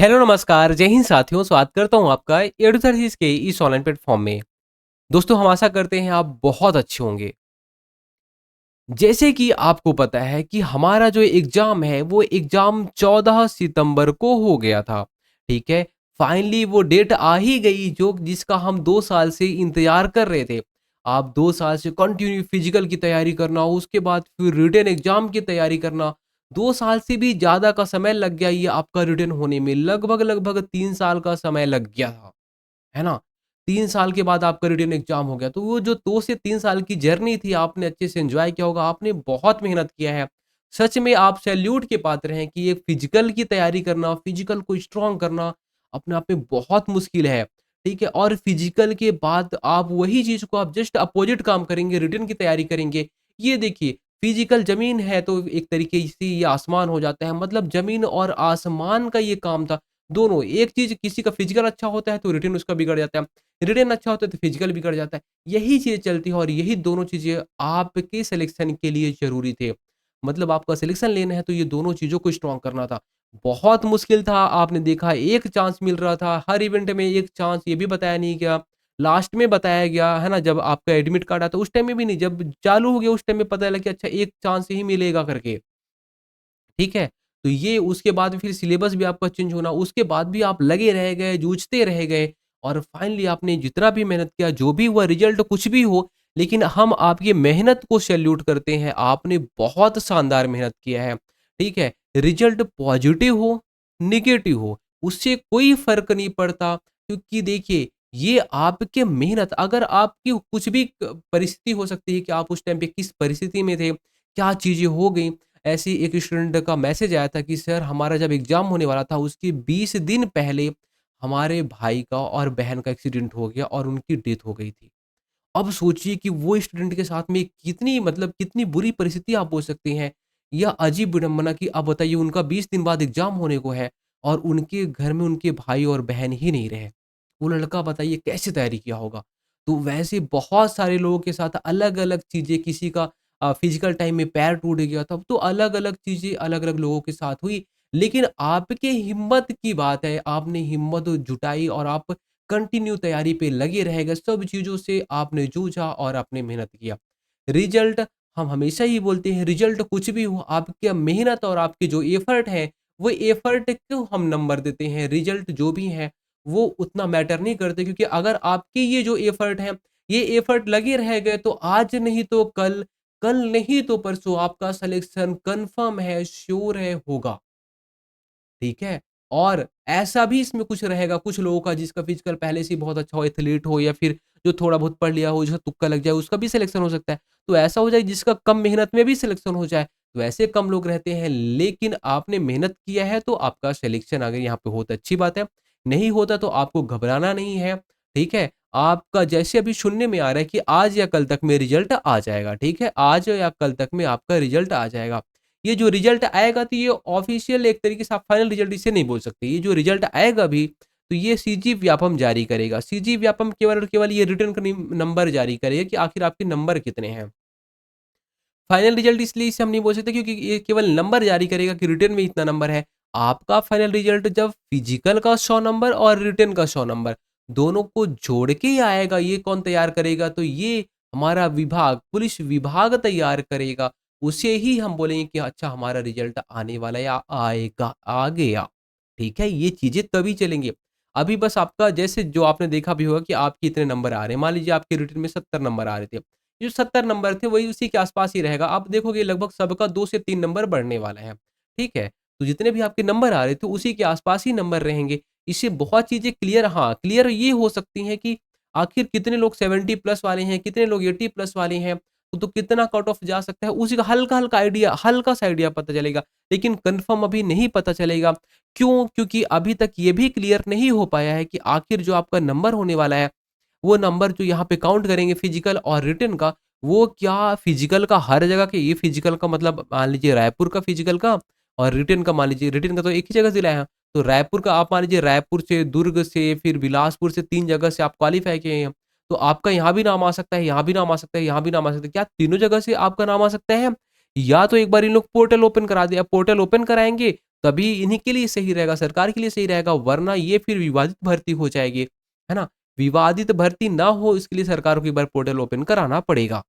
Hello नमस्कार, जय हिंद साथियों, स्वागत करता हूँ आपका एडुथर्सिस के इस ऑनलाइन प्लेटफ़ॉर्म में। दोस्तों हम आशा करते हैं आप बहुत अच्छे होंगे। जैसे कि आपको पता है कि हमारा जो एग्ज़ाम है, वो एग्ज़ाम 14 सितंबर को हो गया था, ठीक है? फाइनली वो डेट आ ही गई जो जिसका हम 2 साल से इंतज़ार कर रहे थे। आप 2 साल से कंटिन्यू फिज़िकल की तैयारी करना, उसके बाद फिर रिटन एग्ज़ाम की तैयारी करना, 2 साल से भी ज़्यादा का समय लग गया ये आपका रिटन होने में, लगभग-लगभग 3 साल का समय लग गया था। है ना? 3 साल के बाद आपका रिटन एग्ज़ाम हो गया, तो वो जो 2 से 3 साल की जर्नी थी, आपने अच्छे से एन्जॉय किया होगा, आपने बहुत मेहनत किया है। सच में आप सैल्यूट के पात्र हैं कि एक फिज़िकल की तैयारी करना, फिज़िकल को स्ट्रॉन्ग करना, अपने आप में बहुत मुश्किल है, ठीक है? और फिज़िकल के बाद आप वही चीज़ को आप जस्ट अपोज़िट काम करेंगे, रिटन की तैयारी करेंगे। ये देखिए, फिज़िकल ज़मीन है, तो एक तरीके से ये आसमान हो जाता है, मतलब ज़मीन और आसमान का ये काम था। दोनों, एक चीज़ किसी का फिज़िकल अच्छा होता है तो रिटेन उसका बिगड़ जाता है, रिटेन अच्छा होता है तो फिज़िकल बिगड़ जाता है। यही चीज़ें चलती है और यही दोनों चीज़ें आपके सिलेक्शन के लिए ज़रूरी थे। मतलब आपका सिलेक्शन लेना है तो ये दोनों चीज़ों को स्ट्रॉन्ग करना था। बहुत मुश्किल था, आपने देखा 1 चांस मिल रहा था, हर इवेंट में 1 चांस ये भी बताया नहीं गया। लास्ट में बताया गया, है ना? जब आपका एडमिट कार्ड आया तो उस टाइम में भी नहीं, जब चालू हो गया उस टाइम में पता लगा कि अच्छा 1 चांस ही मिलेगा करके। ठीक है? तो ये उसके बाद फिर सिलेबस भी आपका चेंज होना, उसके बाद भी आप लगे रह गए, जूझते रह गए और फाइनली आपने जितना भी मेहनत किया, जो भी हुआ रिज़ल्ट कुछ भी हो, लेकिन हम आपकी मेहनत को सैल्यूट करते हैं। आपने बहुत शानदार मेहनत किया है, ठीक है? रिज़ल्ट पॉज़िटिव हो, नेगेटिव हो, उससे कोई फ़र्क नहीं पड़ता क्योंकि देखिए, ये आपके मेहनत अगर आपकी कुछ भी परिस्थिति हो सकती है कि आप उस टाइम पे किस परिस्थिति में थे, क्या चीज़ें हो गई। ऐसे ही एक स्टूडेंट का मैसेज आया था कि सर हमारा जब एग्ज़ाम होने वाला था उसके 20 दिन पहले हमारे भाई का और बहन का एक्सीडेंट हो गया और उनकी डेथ हो गई थी। अब सोचिए कि वो स्टूडेंट के साथ में कितनी मतलब कितनी बुरी परिस्थिति आप बोल सकते हैं। या अजीब विडंबना कि अब बताइए उनका 20 दिन बाद एग्ज़ाम होने को है और उनके घर में उनके भाई और बहन ही नहीं रहे। वो लड़का बताइए कैसे तैयारी किया होगा? तो वैसे बहुत सारे लोगों के साथ अलग-अलग चीज़ें किसी का फिज़िकल टाइम में पैर टूट गया था, तो अलग-अलग चीज़ें अलग-अलग लोगों के साथ हुई। लेकिन आपके हिम्मत की बात है, आपने हिम्मत जुटाई और आप कंटिन्यू तैयारी पे लगे रह गए, सब चीज़ों से आपने जूझा और आपने मेहनत किया। रिज़ल्ट हम हमेशा ही बोलते हैं रिज़ल्ट कुछ भी हो, आपकी मेहनत और आपके जो एफ़र्ट है, वो एफ़र्ट को हम नंबर देते हैं। रिज़ल्ट जो भी है, वो उतना मैटर नहीं करते क्योंकि अगर आपके ये जो एफ़र्ट है, ये एफ़र्ट लगे रह गए तो आज नहीं तो कल, कल नहीं तो परसों आपका सिलेक्शन कन्फर्म है, श्योर है, होगा। ठीक है? और ऐसा भी इसमें कुछ रहेगा, कुछ लोगों का जिसका फ़िज़िकल पहले से ही बहुत अच्छा हो, एथलीट हो या फिर जो थोड़ा बहुत पढ़ लिया हो, जिसका तुक्का लग जाए, उसका भी सिलेक्शन हो सकता है। तो ऐसा हो जाए जिसका कम मेहनत में भी सिलेक्शन हो जाए, तो ऐसे कम लोग रहते हैं। लेकिन आपने मेहनत किया है तो आपका सिलेक्शन अगर यहाँ पे हो तो अच्छी बात है, नहीं होता तो आपको घबराना नहीं है, ठीक है? आपका जैसे अभी सुनने में आ रहा है कि आज या कल तक में रिज़ल्ट आ जाएगा, ठीक है? आज या कल तक में आपका रिज़ल्ट आ जाएगा। ये जो रिज़ल्ट आएगा तो ये ऑफ़िशियल एक तरीके से आप फाइनल रिज़ल्ट इसे नहीं बोल सकते। ये जो रिज़ल्ट आएगा भी, तो ये सीजी व्यापम जारी करेगा। सीजी व्यापम केवल और केवल ये रिटन का नंबर जारी करेगा कि आखिर आपके नंबर कितने हैं। फाइनल रिज़ल्ट इसलिए इसे हम नहीं बोल सकते क्योंकि ये केवल नंबर जारी करेगा कि रिटन में इतना नंबर है। आपका फाइनल रिज़ल्ट जब फिज़िकल का 100 नंबर और रिटन का 100 नंबर दोनों को जोड़ के ही आएगा। ये कौन तैयार करेगा? तो ये हमारा विभाग, पुलिस विभाग तैयार करेगा। उसे ही हम बोलेंगे कि अच्छा हमारा रिज़ल्ट आने वाला है या आएगा, आ गया। ठीक है? ये चीज़ें तभी चलेंगे। अभी बस आपका जैसे जो आपने देखा भी होगा कि आपके इतने नंबर आ रहे हैं। मान लीजिए आपके रिटन में 70 नंबर आ रहे थे। जो 70 नंबर थे वही उसी के आस-पास ही रहेगा। आप देखोगे लगभग सबका 2 से 3 नंबर बढ़ने वाला है, ठीक है? तो जितने भी आपके नंबर आ रहे थे उसी के आस-पास ही नंबर रहेंगे। इससे बहुत चीज़ें क्लियर हाँ, क्लियर ये हो सकती हैं कि आखिर कितने लोग 70 प्लस वाले हैं, कितने लोग 80 प्लस वाले हैं, तो कितना कट ऑफ जा सकता है उसी का हल्का-हल्का आइडिया हल्का-सा आइडिया पता चलेगा। लेकिन कन्फर्म अभी नहीं पता चलेगा। क्यों? क्योंकि अभी तक ये भी क्लियर नहीं हो पाया है कि आखिर जो आपका नंबर होने वाला है वो नंबर जो यहाँ पे काउंट करेंगे फिजिकल और रिटन का, वो क्या फिजिकल का हर जगह के ये फिजिकल का मतलब मान लीजिए रायपुर का फिजिकल का और रिटन का मान लीजिए रिटन का तो एक ही जगह ज़िला है। तो रायपुर का आप मान लीजिए रायपुर से, दुर्ग से, फिर बिलासपुर से 3 जगह से आप क्वालीफाई किए हैं। तो आपका यहाँ भी नाम आ सकता है, यहाँ भी नाम आ सकता है, यहाँ भी नाम आ सकता है। क्या तीनों जगह से आपका नाम आ सकता है? या तो एक बार इन लोग पोर्टल ओपन करा दें। अब पोर्टल ओपन कराएँगे तभी इन्हीं के लिए सही रहेगा, सरकार के लिए सही रहेगा, वरना ये फिर विवादित भर्ती हो जाएगी, है ना? विवादित भर्ती ना हो इसके लिए सरकार को एक बार पोर्टल ओपन कराना पड़ेगा,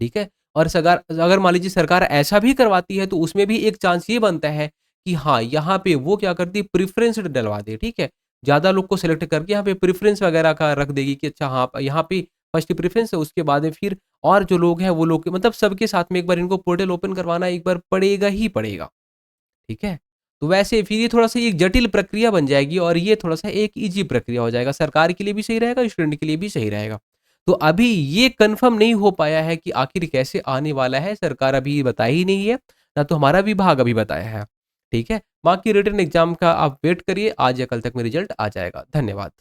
ठीक है? और सगार अगर मान लीजिए सरकार ऐसा भी करवाती है तो उसमें भी एक चांस ये बनता है कि हाँ, यहाँ पे वो क्या करती है प्रेफ़रेंस डलवा दे, ठीक है? ज़्यादा लोग को सेलेक्ट करके यहाँ पे प्रेफ़रेंस वगैरह का रख देगी कि अच्छा हाँ, यहाँ पे फर्स्ट प्रेफ़रेंस है उसके बाद में फिर और जो लोग हैं वो लोग मतलब सबके साथ में एक बार इनको पोर्टल ओपन करवाना एक बार पड़ेगा ही पड़ेगा। ठीक है? तो वैसे फिर ये थोड़ा-सा एक जटिल प्रक्रिया बन जाएगी और ये थोड़ा-सा एक ईज़ी प्रक्रिया हो जाएगा। सरकार के लिए भी सही रहेगा, स्टूडेंट के लिए भी सही रहेगा। तो अभी ये कन्फर्म नहीं हो पाया है कि आखिर कैसे आने वाला है, सरकार अभी बताई ही नहीं है, ना तो हमारा विभाग अभी बताया है। ठीक है? बाकी रिटन एग्ज़ाम का आप वेट करिए, आज या कल तक में रिज़ल्ट आ जाएगा। धन्यवाद।